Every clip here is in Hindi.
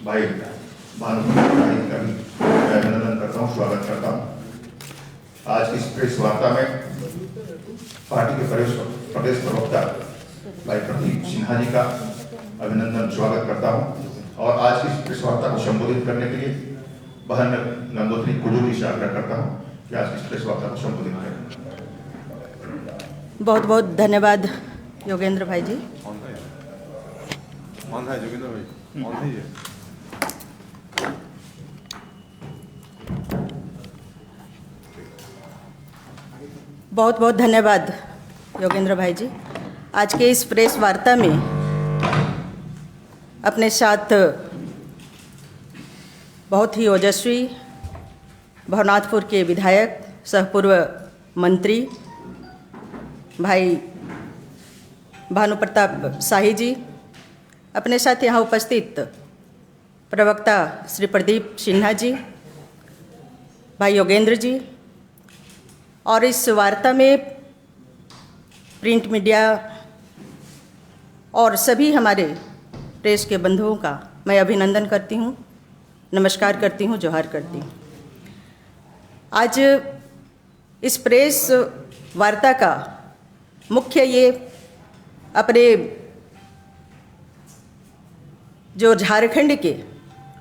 भाई भानुप्रताप का भी मैं अभिनंदन करता हूँ, स्वागत करता हूँ। आज की इस प्रेस वार्ता में पार्टी के प्रदेश प्रवक्ता भाई प्रदीप सिन्हा जी का अभिनंदन स्वागत करता हूँ और आज की इस प्रेस वार्ता को संबोधित करने के लिए बहन गंगोत्री कुजूर जी से आग्रह करता हूँ कि आज की इस प्रेस वार्ता को संबोधित करें। बहुत बहुत धन्यवाद योगेंद्र भाई जी। बहुत बहुत धन्यवाद योगेंद्र भाई जी। आज के इस प्रेस वार्ता में अपने साथ बहुत ही ओजस्वी भवनाथपुर के विधायक सह पूर्व मंत्री भाई भानुप्रताप शाही जी, अपने साथ यहाँ उपस्थित प्रवक्ता श्री प्रदीप सिन्हा जी, भाई योगेंद्र जी, और इस वार्ता में प्रिंट मीडिया और सभी हमारे प्रेस के बंधुओं का मैं अभिनंदन करती हूँ, नमस्कार करती हूँ, जोहार करती हूँ। आज इस प्रेस वार्ता का मुख्य ये अपने जो झारखंड के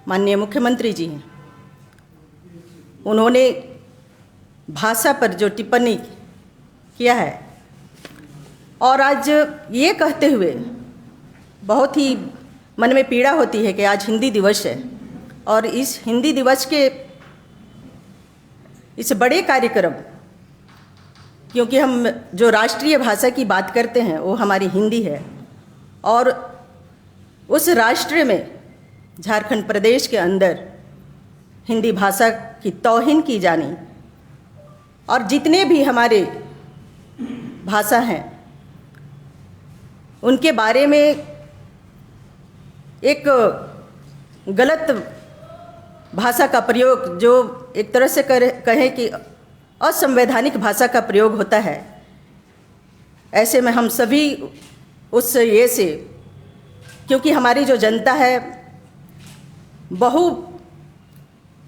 माननीय मुख्यमंत्री जी हैं, उन्होंने भाषा पर जो टिप्पणी किया है और आज ये कहते हुए बहुत ही मन में पीड़ा होती है कि आज हिंदी दिवस है और इस हिंदी दिवस के इस बड़े कार्यक्रम, क्योंकि हम जो राष्ट्रीय भाषा की बात करते हैं वो हमारी हिंदी है और उस राष्ट्र में झारखंड प्रदेश के अंदर हिंदी भाषा की तौहीन की जानी और जितने भी हमारे भाषा हैं उनके बारे में एक गलत भाषा का प्रयोग, जो एक तरह से कहें कि असंवैधानिक भाषा का प्रयोग होता है, ऐसे में हम सभी उस ये से, क्योंकि हमारी जो जनता है बहु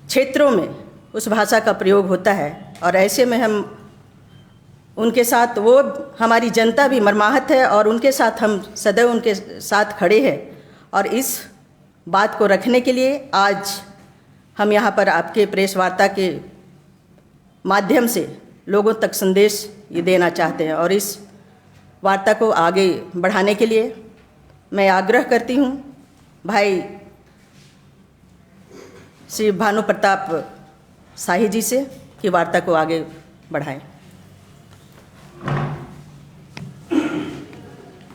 क्षेत्रों में उस भाषा का प्रयोग होता है और ऐसे में हम उनके साथ, वो हमारी जनता भी मर्माहत है और उनके साथ हम सदैव उनके साथ खड़े हैं और इस बात को रखने के लिए आज हम यहाँ पर आपके प्रेस वार्ता के माध्यम से लोगों तक संदेश ये देना चाहते हैं और इस वार्ता को आगे बढ़ाने के लिए मैं आग्रह करती हूँ भाई श्री भानुप्रताप शाही जी से कि वार्ता को आगे बढ़ाएं।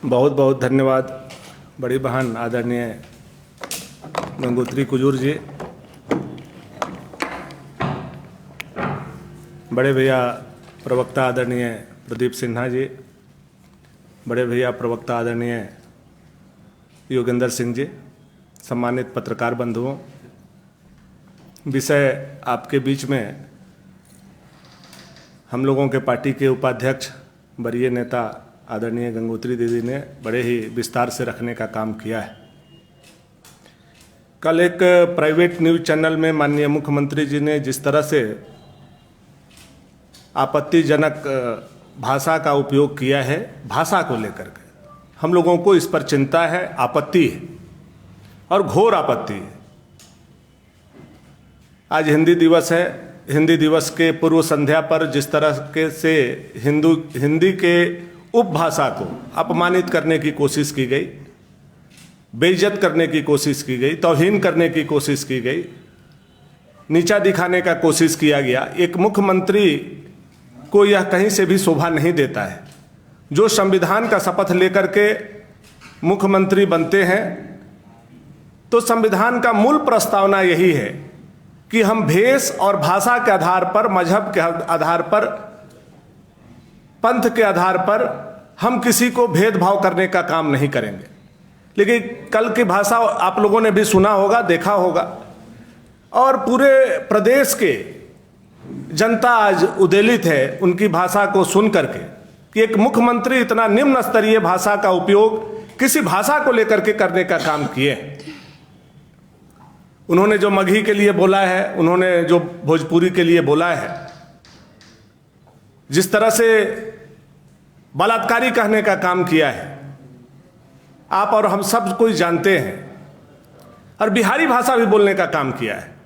बहुत बहुत धन्यवाद बड़ी बहन आदरणीय गंगोत्री कुजूर जी, बड़े भैया प्रवक्ता आदरणीय प्रदीप सिन्हा जी, बड़े भैया प्रवक्ता आदरणीय योगेंद्र सिंह जी, सम्मानित पत्रकार बंधुओं, विषय आपके बीच में हम लोगों के पार्टी के उपाध्यक्ष वरीय नेता आदरणीय गंगोत्री दीदी ने बड़े ही विस्तार से रखने का काम किया है। कल एक प्राइवेट न्यूज़ चैनल में माननीय मुख्यमंत्री जी ने जिस तरह से आपत्तिजनक भाषा का उपयोग किया है, भाषा को लेकर के हम लोगों को इस पर चिंता है, आपत्ति है और घोर आपत्ति है। आज हिंदी दिवस है। हिंदी दिवस के पूर्व संध्या पर जिस तरह के से हिंदी के उपभाषा को अपमानित करने की कोशिश की गई, बेइज्जत करने की कोशिश की गई, तौहीन करने की कोशिश की गई, नीचा दिखाने का कोशिश किया गया, एक मुख्यमंत्री को यह कहीं से भी शोभा नहीं देता है। जो संविधान का शपथ लेकर के मुख्यमंत्री बनते हैं तो संविधान का मूल प्रस्तावना यही है कि हम भेष और भाषा के आधार पर, मजहब के आधार पर, पंथ के आधार पर हम किसी को भेदभाव करने का काम नहीं करेंगे। लेकिन कल की भाषा आप लोगों ने भी सुना होगा, देखा होगा और पूरे प्रदेश के जनता आज उद्वेलित है उनकी भाषा को सुन करके कि एक मुख्यमंत्री इतना निम्न स्तरीय भाषा का उपयोग किसी भाषा को लेकर के करने का काम किए। उन्होंने जो मगही के लिए बोला है, उन्होंने जो भोजपुरी के लिए बोला है, जिस तरह से बलात्कारी कहने का काम किया है, आप और हम सब कोई जानते हैं, और बिहारी भाषा भी बोलने का काम किया है।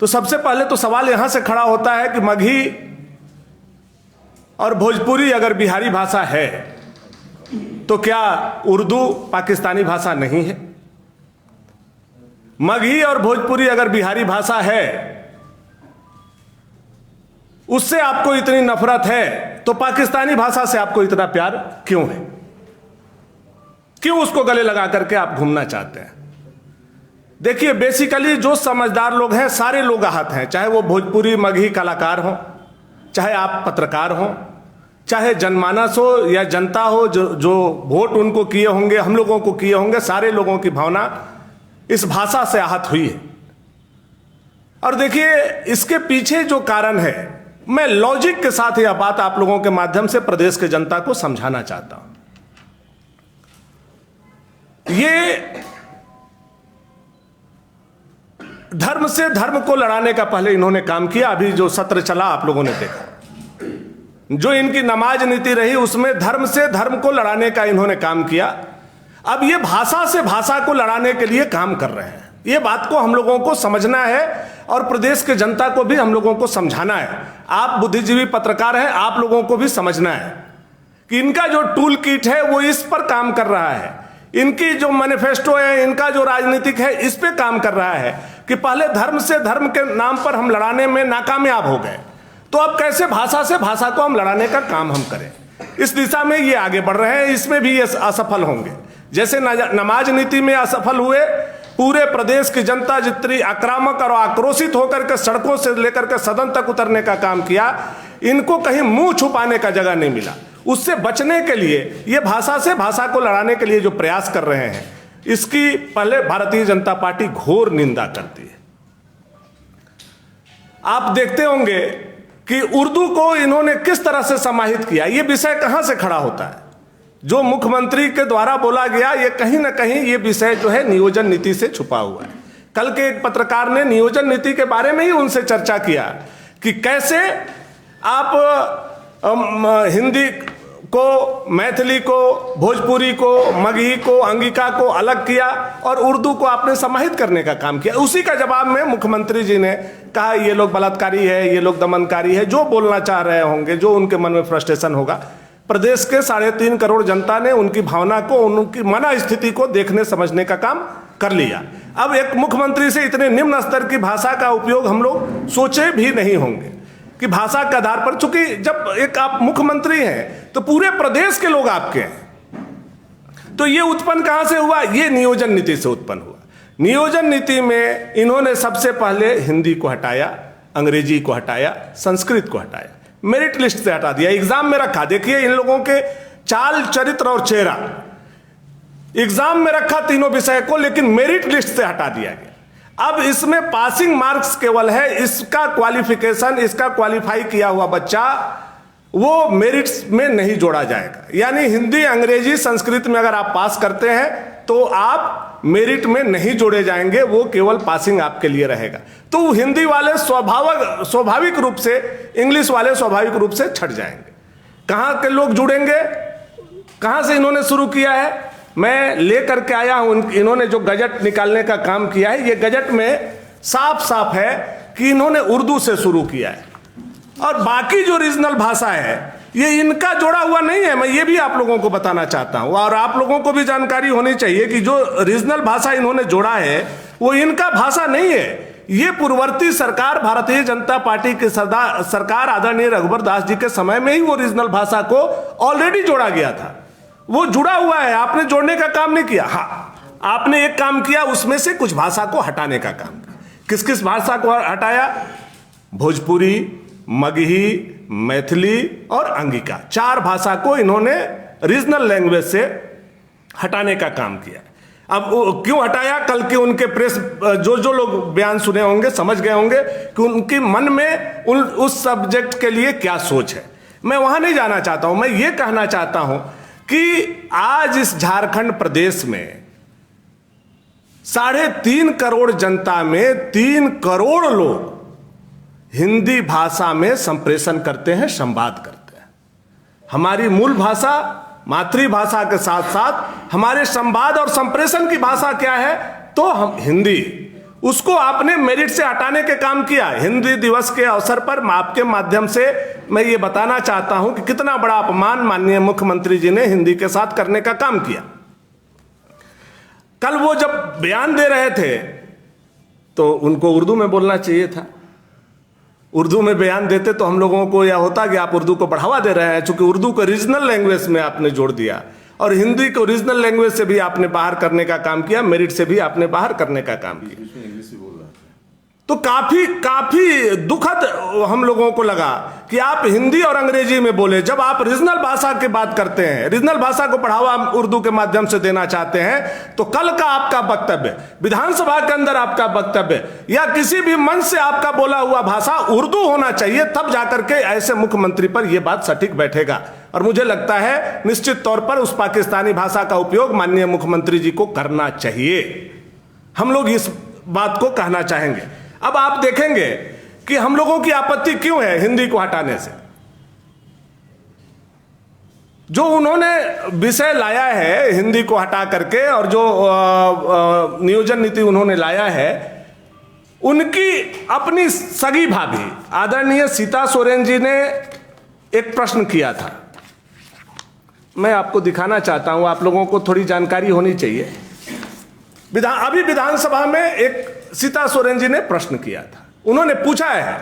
तो सबसे पहले तो सवाल यहां से खड़ा होता है कि मगही और भोजपुरी अगर बिहारी भाषा है तो क्या उर्दू पाकिस्तानी भाषा नहीं है? मगही और भोजपुरी अगर बिहारी भाषा है, उससे आपको इतनी नफरत है, तो पाकिस्तानी भाषा से आपको इतना प्यार क्यों है? क्यों उसको गले लगा करके आप घूमना चाहते हैं? देखिए, बेसिकली जो समझदार लोग हैं, सारे लोग आहत हैं, चाहे वो भोजपुरी मगही कलाकार हो, चाहे आप पत्रकार हो, चाहे जनमानस हो या जनता हो, जो वोट उनको किए होंगे, हम लोगों को किए होंगे, सारे लोगों की भावना इस भाषा से आहत हुई है। और देखिए, इसके पीछे जो कारण है, मैं लॉजिक के साथ यह बात आप लोगों के माध्यम से प्रदेश के जनता को समझाना चाहता हूं। ये धर्म से धर्म को लड़ाने का पहले इन्होंने काम किया। अभी जो सत्र चला आप लोगों ने देखा, जो इनकी नमाज नीति रही, उसमें धर्म से धर्म को लड़ाने का इन्होंने काम किया। अब ये भाषा से भाषा को लड़ाने के लिए काम कर रहे हैं। ये बात को हम लोगों को समझना है और प्रदेश के जनता को भी हम लोगों को समझाना है। आप बुद्धिजीवी पत्रकार हैं, आप लोगों को भी समझना है कि इनका जो टूल किट है वो इस पर काम कर रहा है, इनकी जो मैनिफेस्टो है, इनका जो राजनीतिक है, इस पे काम कर रहा है कि पहले धर्म से धर्म के नाम पर हम लड़ाने में नाकामयाब हो गए, तो अब कैसे भाषा से भाषा को हम लड़ाने का काम हम करें। इस दिशा में ये आगे बढ़ रहे हैं, इसमें भी ये असफल होंगे। जैसे नमाज नीति में असफल हुए, पूरे प्रदेश की जनता जितनी आक्रामक और आक्रोशित होकर के सड़कों से लेकर के सदन तक उतरने का काम किया, इनको कहीं मुंह छुपाने का जगह नहीं मिला। उससे बचने के लिए ये भाषा से भाषा को लड़ाने के लिए जो प्रयास कर रहे हैं, इसकी पहले भारतीय जनता पार्टी घोर निंदा करती है। आप देखते होंगे कि उर्दू को इन्होंने किस तरह से समाहित किया। ये विषय कहां से खड़ा होता है? जो मुख्यमंत्री के द्वारा बोला गया, ये कहीं ना कहीं ये विषय जो है नियोजन नीति से छुपा हुआ है। कल के एक पत्रकार ने नियोजन नीति के बारे में ही उनसे चर्चा किया कि कैसे आप हिंदी को, मैथिली को, भोजपुरी को, मगही को, अंगिका को अलग किया और उर्दू को आपने समाहित करने का काम किया। उसी का जवाब में मुख्यमंत्री जी ने कहा ये लोग बलात्कारी है, ये लोग दमनकारी है, जो बोलना चाह रहे होंगे, जो उनके मन में फ्रस्ट्रेशन होगा। प्रदेश के 3.5 करोड़ जनता ने उनकी भावना को, उनकी मना स्थिति को देखने समझने का काम कर लिया। अब एक मुख्यमंत्री से इतने निम्न स्तर की भाषा का उपयोग हम लोग सोचे भी नहीं होंगे कि भाषा के आधार पर, चूंकि जब एक आप मुख्यमंत्री हैं तो पूरे प्रदेश के लोग आपके हैं। तो ये उत्पन्न कहां से हुआ? ये नियोजन नीति से उत्पन्न हुआ। नियोजन नीति में इन्होंने सबसे पहले हिंदी को हटाया, अंग्रेजी को हटाया, संस्कृत को हटाया, मेरिट लिस्ट से हटा दिया, एग्जाम में रखा। देखिए इन लोगों के चाल, चरित्र और चेहरा, एग्जाम में रखा तीनों विषय को, लेकिन मेरिट लिस्ट से हटा दिया गया। अब इसमें पासिंग मार्क्स केवल है, इसका क्वालिफिकेशन, इसका क्वालिफाई किया हुआ बच्चा वो मेरिट्स में नहीं जोड़ा जाएगा। यानी हिंदी, अंग्रेजी, संस्कृत में अगर आप पास करते हैं तो आप मेरिट में नहीं जोड़े जाएंगे, वो केवल पासिंग आपके लिए रहेगा। तो हिंदी वाले स्वाभाविक रूप से, इंग्लिश वाले स्वाभाविक रूप से छट जाएंगे। कहां के लोग जुड़ेंगे? कहां से इन्होंने शुरू किया है? मैं लेकर के आया हूं, इन्होंने जो गजट निकालने का काम किया है, ये गजट में साफ साफ है कि इन्होंने उर्दू से शुरू किया है और बाकी जो रीजनल भाषा है ये इनका जोड़ा हुआ नहीं है। मैं ये भी आप लोगों को बताना चाहता हूं और आप लोगों को भी जानकारी होनी चाहिए कि जो रीजनल भाषा इन्होंने जोड़ा है वो इनका भाषा नहीं है। ये पूर्ववर्ती सरकार, भारतीय जनता पार्टी की सरकार आदरणीय रघुवर दास जी के समय में ही वो रीजनल भाषा को ऑलरेडी जोड़ा गया था। वो जुड़ा हुआ है, आपने जोड़ने का काम नहीं किया। हाँ, आपने एक काम किया, उसमें से कुछ भाषा को हटाने का काम किया। किस किस भाषा को हटाया? भोजपुरी, मगही, मैथिली और अंगिका, 4 भाषा को इन्होंने रीजनल लैंग्वेज से हटाने का काम किया। अब क्यों हटाया? कल के उनके प्रेस जो लोग बयान सुने होंगे समझ गए होंगे कि उनके मन में उस सब्जेक्ट के लिए क्या सोच है। मैं वहां नहीं जाना चाहता हूं। मैं ये कहना चाहता हूं कि आज इस झारखंड प्रदेश में 3.5 करोड़ जनता में 3 करोड़ लोग हिंदी भाषा में संप्रेषण करते हैं, संवाद करते हैं। हमारी मूल भाषा, मातृभाषा के साथ साथ हमारे संवाद और संप्रेषण की भाषा क्या है? तो हम हिंदी। उसको आपने मेरिट से हटाने के काम किया। हिंदी दिवस के अवसर पर आपके माध्यम से मैं ये बताना चाहता हूं कि कितना बड़ा अपमान माननीय मुख्यमंत्री जी ने हिंदी के साथ करने का काम किया। कल वो जब बयान दे रहे थे तो उनको उर्दू में बोलना चाहिए था। उर्दू में बयान देते तो हम लोगों को यह होता कि आप उर्दू को बढ़ावा दे रहे हैं, चूंकि उर्दू को रीजनल लैंग्वेज में आपने जोड़ दिया और हिंदी को रीजनल लैंग्वेज से भी आपने बाहर करने का काम किया, मेरिट से भी आपने बाहर करने का काम किया। तो काफी दुखद हम लोगों को लगा कि आप हिंदी और अंग्रेजी में बोले। जब आप रीजनल भाषा की बात करते हैं, रीजनल भाषा को बढ़ावा उर्दू के माध्यम से देना चाहते हैं, तो कल का आपका वक्तव्य, विधानसभा के अंदर आपका वक्तव्य या किसी भी मंच से आपका बोला हुआ भाषा उर्दू होना चाहिए, तब जाकर के ऐसे मुख्यमंत्री पर यह बात सटीक बैठेगा। और मुझे लगता है निश्चित तौर पर उस पाकिस्तानी भाषा का उपयोग माननीय मुख्यमंत्री जी को करना चाहिए। हम लोग इस बात को कहना चाहेंगे। अब आप देखेंगे कि हम लोगों की आपत्ति क्यों है हिंदी को हटाने से। जो उन्होंने विषय लाया है हिंदी को हटा करके और जो नियोजन नीति उन्होंने लाया है, उनकी अपनी सगी भाभी आदरणीय सीता सोरेन जी ने एक प्रश्न किया था। मैं आपको दिखाना चाहता हूं, आप लोगों को थोड़ी जानकारी होनी चाहिए। अभी विधानसभा में एक सीता सोरेन जी ने प्रश्न किया था। उन्होंने पूछा है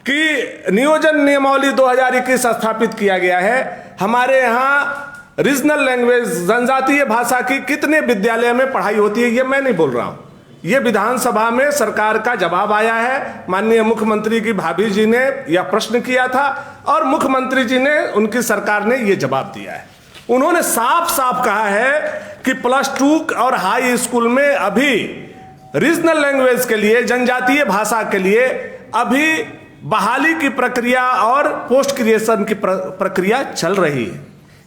कि नियोजन नियमावली 2021 स्थापित किया गया है, हमारे यहाँ रीजनल लैंग्वेज जनजातीय भाषा की कितने विद्यालय में पढ़ाई होती है? ये मैं नहीं बोल रहा हूं, ये विधानसभा में सरकार का जवाब आया है। माननीय मुख्यमंत्री की भाभी जी ने यह प्रश्न किया था और मुख्यमंत्री जी ने, उनकी सरकार ने यह जवाब दिया है। उन्होंने साफ साफ कहा है कि +2 और हाई स्कूल में अभी रीजनल लैंग्वेज के लिए, जनजातीय भाषा के लिए अभी बहाली की प्रक्रिया और पोस्ट ग्रेजुएशन की प्रक्रिया चल रही है।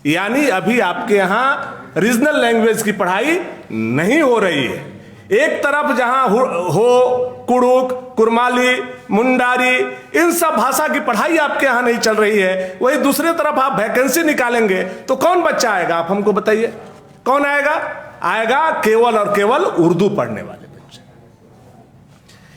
यानी अभी आपके यहाँ रीजनल लैंग्वेज की पढ़ाई नहीं हो रही है। एक तरफ जहां हो कुड़ुक, कुरमाली, मुंडारी, इन सब भाषा की पढ़ाई आपके यहाँ नहीं चल रही है, वही दूसरी तरफ आप वैकेंसी निकालेंगे तो कौन बच्चा आएगा? आप हमको बताइए, कौन आएगा? आएगा केवल और केवल उर्दू पढ़ने वाले बच्चे।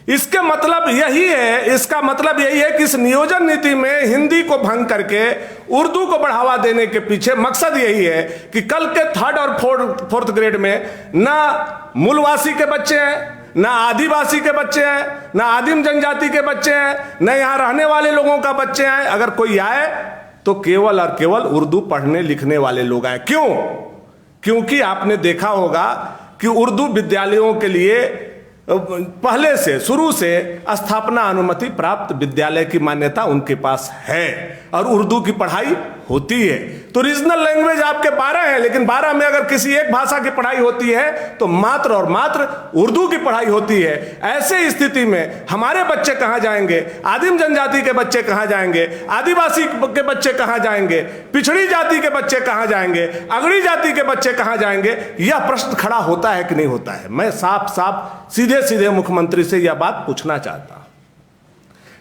इसके मतलब यही है, इसका मतलब यही है कि इस नियोजन नीति में हिंदी को भंग करके उर्दू को बढ़ावा देने के पीछे मकसद यही है कि कल के 3rd और 4th ग्रेड में ना मूलवासी के बच्चे हैं, ना आदिवासी के बच्चे हैं, ना आदिम जनजाति के बच्चे हैं, ना यहां रहने वाले लोगों का बच्चे हैं। अगर कोई आए तो केवल और केवल उर्दू पढ़ने लिखने वाले लोग आए। क्यों? क्योंकि आपने देखा होगा कि उर्दू विद्यालयों के लिए पहले से, शुरू से स्थापना अनुमति प्राप्त विद्यालय की मान्यता उनके पास है और उर्दू की पढ़ाई होती है। तो रीजनल लैंग्वेज आपके 12 हैं, लेकिन 12 में अगर किसी एक भाषा की पढ़ाई होती है तो मात्र और मात्र उर्दू की पढ़ाई होती है। ऐसे स्थिति में हमारे बच्चे कहां जाएंगे? आदिम जनजाति के बच्चे कहां जाएंगे? आदिवासी के बच्चे कहां जाएंगे? पिछड़ी जाति के बच्चे कहां जाएंगे? अगड़ी जाति के बच्चे कहां जाएंगे? यह प्रश्न खड़ा होता है कि नहीं होता है? मैं साफ साफ सीधे सीधे मुख्यमंत्री से यह बात पूछना चाहता हूं।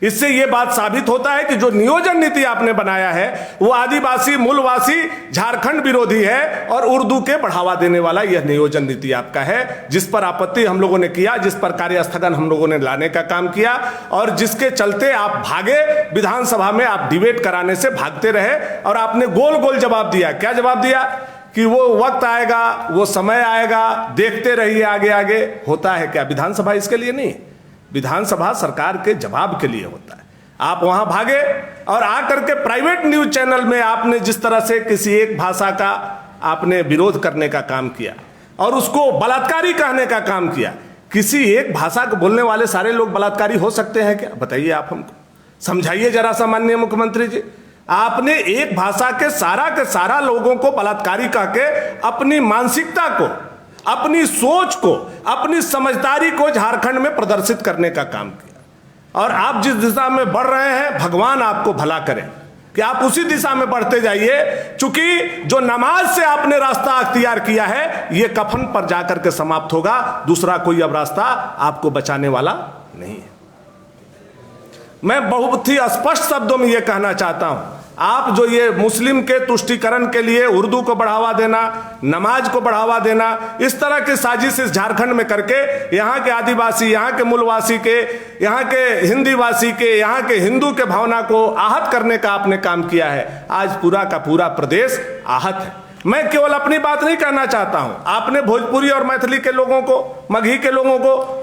इससे यह बात साबित होता है कि जो नियोजन नीति आपने बनाया है वो आदिवासी, मूलवासी, झारखंड विरोधी है और उर्दू के बढ़ावा देने वाला यह नियोजन नीति आपका है, जिस पर आपत्ति हम लोगों ने किया, जिस पर कार्य स्थगन हम लोगों ने लाने का काम किया और जिसके चलते आप भागे। विधानसभा में आप डिबेट कराने से भागते रहे और आपने गोल गोल जवाब दिया। क्या जवाब दिया? कि वो वक्त आएगा, वो समय आएगा, देखते रहिए आगे आगे। होता है क्या? विधानसभा इसके लिए नहीं, विधानसभा सरकार के जवाब के लिए होता है। आप वहां भागे और आकर के प्राइवेट न्यूज चैनल में आपने जिस तरह से किसी एक भाषा का आपने विरोध करने का काम किया और उसको बलात्कारी कहने का काम किया। किसी एक भाषा को बोलने वाले सारे लोग बलात्कारी हो सकते हैं क्या? बताइए, आप हमको समझाइए जरा सा माननीय मुख्यमंत्री जी। आपने एक भाषा के सारा लोगों को बलात्कारी कह के अपनी मानसिकता को, अपनी सोच को, अपनी समझदारी को झारखंड में प्रदर्शित करने का काम किया। और आप जिस दिशा में बढ़ रहे हैं, भगवान आपको भला करे। कि आप उसी दिशा में बढ़ते जाइए, चूंकि जो नमाज से आपने रास्ता अख्तियार किया है ये कफन पर जाकर के समाप्त होगा, दूसरा कोई अब रास्ता आपको बचाने वाला नहीं है। मैं बहुत ही स्पष्ट शब्दों में ये कहना चाहता हूं, आप जो ये मुस्लिम के तुष्टीकरण के लिए उर्दू को बढ़ावा देना, नमाज को बढ़ावा देना, इस तरह की साजिश इस झारखंड में करके यहाँ के आदिवासी, यहाँ के मूलवासी के, यहाँ के हिंदीवासी के, यहाँ के हिंदू के भावना को आहत करने का आपने काम किया है। आज पूरा का पूरा प्रदेश आहत है। मैं केवल अपनी बात नहीं कहना चाहता हूं, आपने भोजपुरी और मैथिली के लोगों को, मगही के लोगों को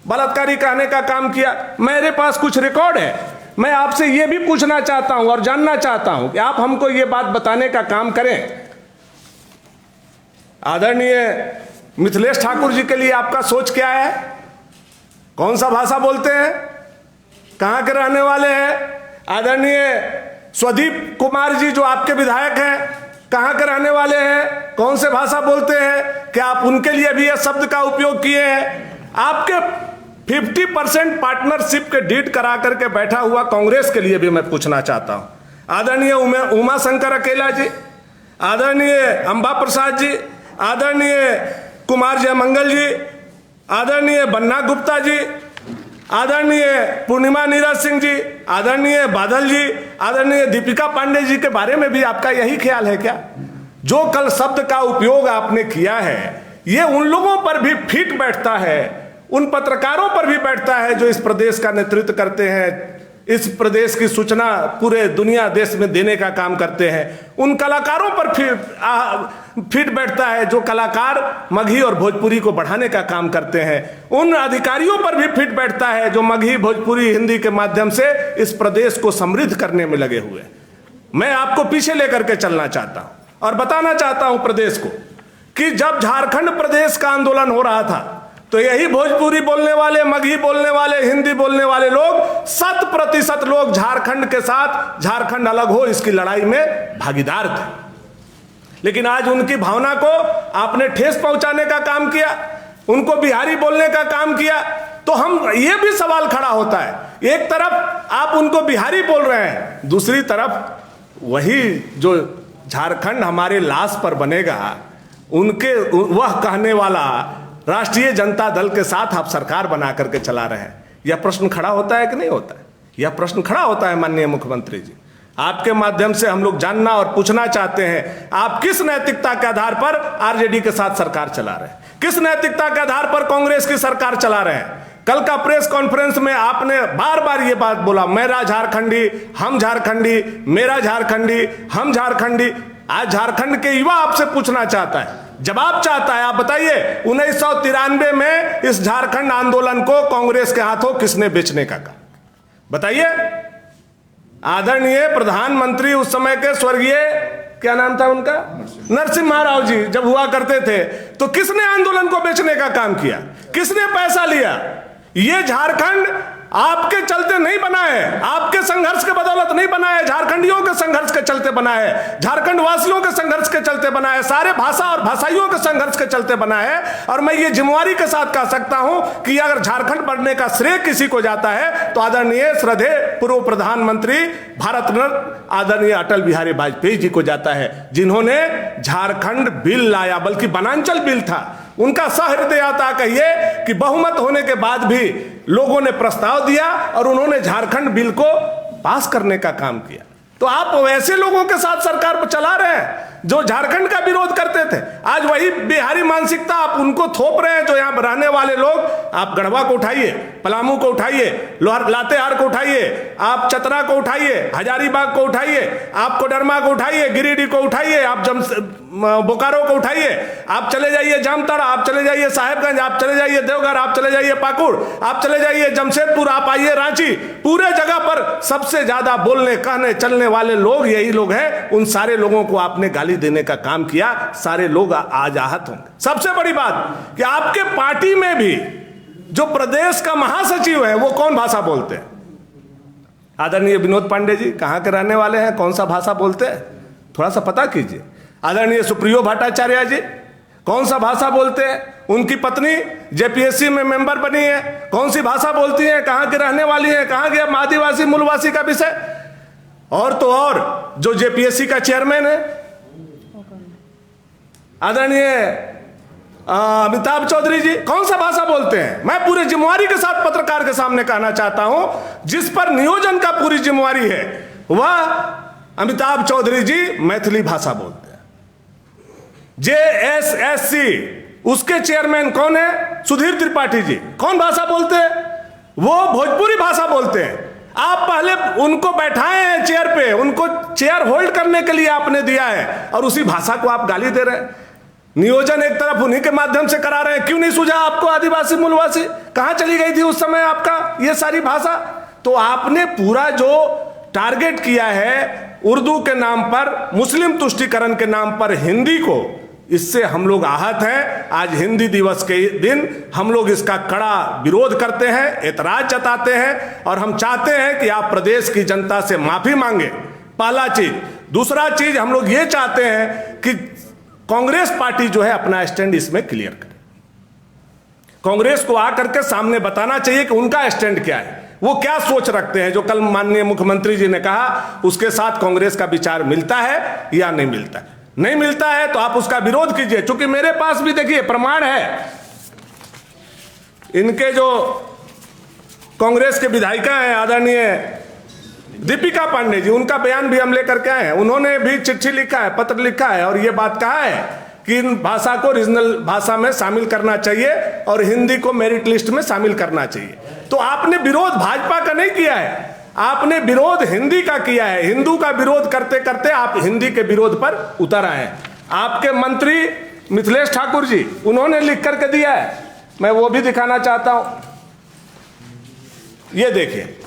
बलात्कारी कहने का काम किया। मेरे पास कुछ रिकॉर्ड है, मैं आपसे यह भी पूछना चाहता हूं और जानना चाहता हूं कि आप हमको यह बात बताने का काम करें। आदरणीय मिथिलेश ठाकुर जी के लिए आपका सोच क्या है? कौन सा भाषा बोलते हैं? कहां के रहने वाले हैं? आदरणीय स्वदीप कुमार जी जो आपके विधायक हैं, कहां के रहने वाले हैं? कौन से भाषा बोलते हैं? क्या आप उनके लिए भी यह शब्द का उपयोग किए हैं? आपके 50% पार्टनरशिप के डीड करा करके बैठा हुआ कांग्रेस के लिए भी मैं पूछना चाहता हूं। आदरणीय उमा शंकर अकेला जी, आदरणीय अंबा प्रसाद जी, आदरणीय कुमार जयमंगल जी, आदरणीय बन्ना गुप्ता जी, आदरणीय पूर्णिमा नीरज सिंह जी, आदरणीय बादल जी, आदरणीय दीपिका पांडे जी के बारे में भी आपका यही ख्याल है क्या? जो कल शब्द का उपयोग आपने किया है ये उन लोगों पर भी फिट बैठता है, उन पत्रकारों पर भी बैठता है जो इस प्रदेश का नेतृत्व करते हैं, इस प्रदेश की सूचना पूरे दुनिया देश में देने का काम करते हैं। उन कलाकारों पर फिट बैठता है जो कलाकार मगही और भोजपुरी को बढ़ाने का काम करते हैं। उन अधिकारियों पर भी फिट बैठता है जो मगही, भोजपुरी, हिंदी के माध्यम से इस प्रदेश को समृद्ध करने में लगे हुए। मैं आपको पीछे लेकर के चलना चाहता हूं और बताना चाहता हूं प्रदेश को कि जब झारखंड प्रदेश का आंदोलन हो रहा था तो यही भोजपुरी बोलने वाले, मगही बोलने वाले, हिंदी बोलने वाले लोग 100% लोग झारखंड के साथ, झारखंड अलग हो इसकी लड़ाई में भागीदार थे। लेकिन आज उनकी भावना को आपने ठेस पहुंचाने का काम किया, उनको बिहारी बोलने का काम किया। तो हम ये भी सवाल खड़ा होता है, एक तरफ आप उनको बिहारी बोल रहे हैं, दूसरी तरफ वही जो झारखंड हमारे लाश पर बनेगा उनके वह कहने वाला राष्ट्रीय जनता दल के साथ आप सरकार बना करके चला रहे हैं। यह प्रश्न खड़ा होता है कि नहीं होता है? यह प्रश्न खड़ा होता है माननीय मुख्यमंत्री जी। आपके माध्यम से हम लोग जानना और पूछना चाहते हैं, आप किस नैतिकता के आधार पर आरजेडी के साथ सरकार चला रहे हैं? किस नैतिकता के आधार पर कांग्रेस की सरकार चला रहे हैं? कल का प्रेस कॉन्फ्रेंस में आपने बार बार ये बात बोला, मेरा झारखंडी, हम झारखंडी, मेरा झारखंडी, हम झारखंडी। आज झारखंड के युवा आपसे पूछना चाहता है, जवाब चाहता है, आप बताइए 1993 में इस झारखंड आंदोलन को कांग्रेस के हाथों किसने बेचने का काम? बताइए। आदरणीय प्रधानमंत्री उस समय के स्वर्गीय, क्या नाम था उनका, नरसिम्हा राव जी जब हुआ करते थे, तो किसने आंदोलन को बेचने का काम किया? किसने पैसा लिया? ये झारखंड आपके चलते नहीं बना है, आपके संघर्ष के बदौलत नहीं बना है, झारखंडियों के संघर्ष के चलते बना है, झारखंड वासियों के संघर्ष के चलते बना है, सारे भाषा और भाषाइयों के संघर्ष के चलते बना है। और मैं ये जिम्मेवारी के साथ कह सकता हूं कि अगर झारखंड बनने का श्रेय किसी को जाता है तो आदरणीय श्रद्धेय पूर्व प्रधानमंत्री भारत रत्न आदरणीय अटल बिहारी वाजपेयी जी को जाता है, जिन्होंने झारखंड बिल लाया, बल्कि वनांचल बिल था। उनका सहृदयता कहिए कि बहुमत होने के बाद भी लोगों ने प्रस्ताव दिया और उन्होंने झारखंड बिल को पास करने का काम किया। तो आप वैसे लोगों के साथ सरकार पर चला रहे हैं जो झारखंड का विरोध करते थे। आज वही बिहारी मानसिकता आप उनको थोप रहे हैं जो यहां रहने वाले लोग। आप गढ़वा को उठाइए, पलामू को उठाइए, लातेहार को उठाइए, आप चतरा को उठाइए, हजारीबाग को उठाइए, आप कोडरमा को उठाइए, गिरिडीह को उठाइए, आप बोकारो को उठाइए, आप चले जाइए जामताड़ा, आप चले जाइए साहेबगंज, आप चले जाइए देवघर, आप चले जाइए पाकुड़, आप चले जाइए जमशेदपुर, आप आइए रांची। पूरे जगह पर सबसे ज्यादा बोलने, कहने, चलने वाले लोग यही लोग हैं। उन सारे लोगों को आपने गाली देने का काम किया, सारे लोग आज आहत होंगे। सबसे बड़ी बात कि आपके पार्टी में भी जो प्रदेश का महासचिव है वो कौन भाषा बोलते हैं? आदरणीय विनोद पांडे जी कहां के रहने वाले हैं, कौन सा भाषा बोलते हैं? थोड़ा सा पता कीजिए। आदरणीय सुप्रियो भट्टाचार्य जी कौन सा भाषा बोलते हैं? उनकी पत्नी जेपीएससी में मेंबर बनी है, कौन सी भाषा बोलती है, कहां की रहने वाली है, कहां के आदिवासी मूलवासी का विषय? और तो और जो जेपीएससी का चेयरमैन है आदरणीय अमिताभ चौधरी जी, कौन सा भाषा बोलते हैं? मैं पूरे जिम्मेवारी के साथ पत्रकार के सामने कहना चाहता हूं, जिस पर नियोजन का पूरी जिम्मेवारी है वह अमिताभ चौधरी जी मैथिली भाषा बोलते हैं। जेएसएससी उसके चेयरमैन कौन है? सुधीर त्रिपाठी जी, कौन भाषा बोलते हैं? वो भोजपुरी भाषा बोलते हैं। आप पहले उनको बैठाए हैं चेयर पे, उनको चेयर होल्ड करने के लिए आपने दिया है और उसी भाषा को आप गाली दे रहे हैं। नियोजन एक तरफ उन्हीं के माध्यम से करा रहे हैं। क्यों नहीं सूझा आपको आदिवासी मूलवासी? कहां चली गई थी उस समय आपका ये सारी भाषा? तो आपने पूरा जो टारगेट किया है उर्दू के नाम पर, मुस्लिम तुष्टीकरण के नाम पर हिंदी को, इससे हम लोग आहत हैं। आज हिंदी दिवस के दिन हम लोग इसका कड़ा विरोध करते हैं, एतराज जताते हैं और हम चाहते हैं कि आप प्रदेश की जनता से माफी मांगे, पहला चीज। दूसरा चीज, हम लोग ये चाहते हैं कि कांग्रेस पार्टी जो है अपना स्टैंड इसमें क्लियर करे। कांग्रेस को आकर के सामने बताना चाहिए कि उनका स्टैंड क्या है, वो क्या सोच रखते हैं। जो कल माननीय मुख्यमंत्री जी ने कहा उसके साथ कांग्रेस का विचार मिलता है या नहीं मिलता है? नहीं मिलता है तो आप उसका विरोध कीजिए। क्योंकि मेरे पास भी देखिए प्रमाण है, इनके जो कांग्रेस के विधायिका हैं आदरणीय दीपिका पांडे जी, उनका बयान भी हम लेकर के आए हैं। उन्होंने भी चिट्ठी लिखा है, पत्र लिखा है और ये बात कहा है कि इन भाषा को रीजनल भाषा में शामिल करना चाहिए और हिंदी को मेरिट लिस्ट में शामिल करना चाहिए। तो आपने विरोध भाजपा का नहीं किया है, आपने विरोध हिंदी का किया है। हिंदू का विरोध करते करते आप हिंदी के विरोध पर उतर आए हैं। आपके मंत्री मिथिलेश ठाकुर जी, उन्होंने लिख करके दिया है, मैं वो भी दिखाना चाहता हूं। ये देखिए,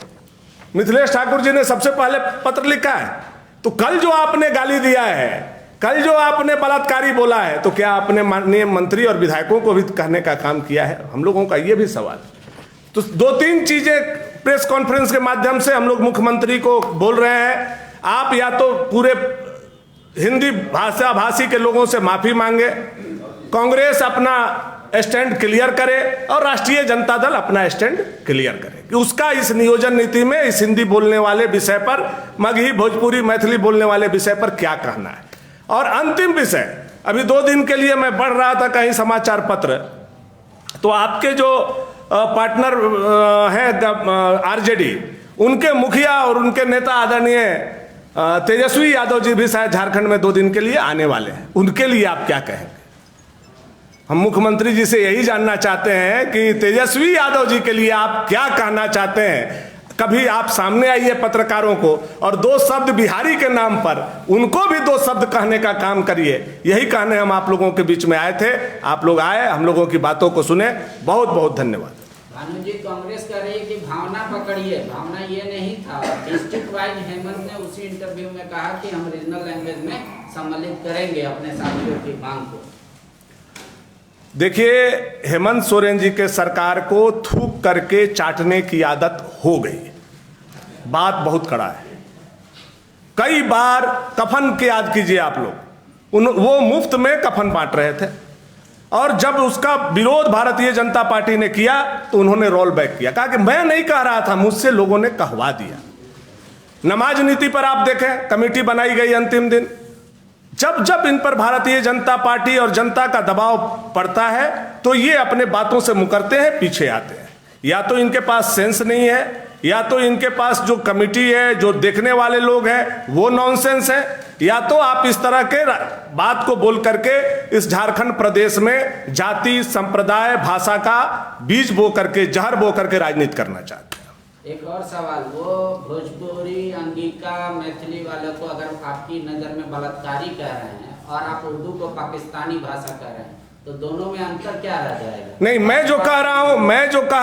मिथिलेश ठाकुर जी ने सबसे पहले पत्र लिखा है। तो कल जो आपने गाली दिया है, कल जो आपने बलात्कारी बोला है, तो क्या आपने माननीय मंत्री और विधायकों को भी कहने का काम किया है? हम लोगों का ये भी सवाल। तो दो तीन चीजें प्रेस कॉन्फ्रेंस के माध्यम से हम लोग मुख्यमंत्री को बोल रहे हैं, आप या तो पूरे हिंदी भाषा भाषी के लोगों से माफी मांगे, कांग्रेस अपना स्टैंड क्लियर करे और राष्ट्रीय जनता दल अपना स्टैंड क्लियर करे कि उसका इस नियोजन नीति में इस हिंदी बोलने वाले विषय पर, मगही भोजपुरी मैथिली बोलने वाले विषय पर क्या कहना है। और अंतिम विषय, अभी 2 दिन के लिए मैं पढ़ रहा था कहीं समाचार पत्र, तो आपके जो पार्टनर हैं आरजेडी, उनके मुखिया और उनके नेता आदरणीय तेजस्वी यादव जी भी शायद झारखंड में 2 दिन के लिए आने वाले हैं। उनके लिए आप क्या कहेंगे? हम मुख्यमंत्री जी से यही जानना चाहते हैं कि तेजस्वी यादव जी के लिए आप क्या कहना चाहते हैं। कभी आप सामने आइए पत्रकारों को और 2 शब्द बिहारी के नाम पर उनको भी 2 शब्द कहने का काम करिए। यही कहने हम आप लोगों के बीच में आए थे। आप लोग आए, हम लोगों की बातों को सुने, बहुत बहुत धन्यवाद। भानु जी, कांग्रेस कह रही है कि भावना पकड़िए, भावना ये नहीं था। डिस्ट्रिक्ट वाइज हेमंत ने उसी इंटरव्यू में कहा कि हम रीजनल लैंग्वेज में सम्मिलित करेंगे अपने साथियों की मांग को। देखिए, हेमंत सोरेन जी के सरकार को थूक करके चाटने की आदत हो गई। बात बहुत कड़ा है। कई बार कफन के याद कीजिए आप लोग, वो मुफ्त में कफन बांट रहे थे और जब उसका विरोध भारतीय जनता पार्टी ने किया तो उन्होंने रोल बैक किया, कहा कि मैं नहीं कह रहा था, मुझसे लोगों ने कहवा दिया। नमाज नीति पर आप देखें, कमेटी बनाई गई अंतिम दिन। जब जब इन पर भारतीय जनता पार्टी और जनता का दबाव पड़ता है तो ये अपने बातों से मुकरते हैं, पीछे आते हैं। या तो इनके पास सेंस नहीं है, या तो इनके पास जो कमेटी है, जो देखने वाले लोग हैं, वो नॉनसेंस है, या तो आप इस तरह के बात को बोल करके इस झारखंड प्रदेश में जाति, संप्रदाय, भाषा का बीज बो करके, जहर बो करके राजनीति करना चाहते हैं। एक और सवाल, वो भोजपुरी, अंगिका, मैथिली वालों को अगर आपकी नज़र में बलात्कारी कह रहे हैं और आप उर्दू को पाकिस्तानी भाषा कह रहे हैं, तो दोनों में अंतर क्या रह जाएगा? नहीं, मैं जो कह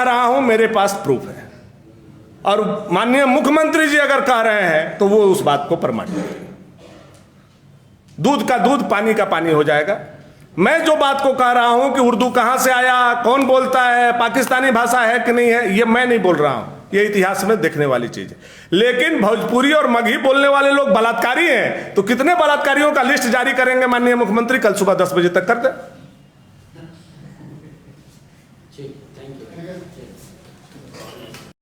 रहा हूं मेरे पास प्रूफ है और माननीय मुख्यमंत्री जी अगर कह रहे हैं तो वो उस बात को प्रमाणित करें। दूध का दूध, पानी का पानी हो जाएगा। मैं जो बात को कह रहा हूं कि उर्दू कहां से आया, कौन बोलता है, पाकिस्तानी भाषा है कि नहीं है, ये मैं नहीं बोल रहा हूं, ये इतिहास में देखने वाली चीज है। लेकिन भोजपुरी और मगही बोलने वाले लोग बलात्कारी हैं, तो कितने बलात्कारियों का लिस्ट जारी करेंगे माननीय मुख्यमंत्री? कल सुबह 10 बजे तक कर दे।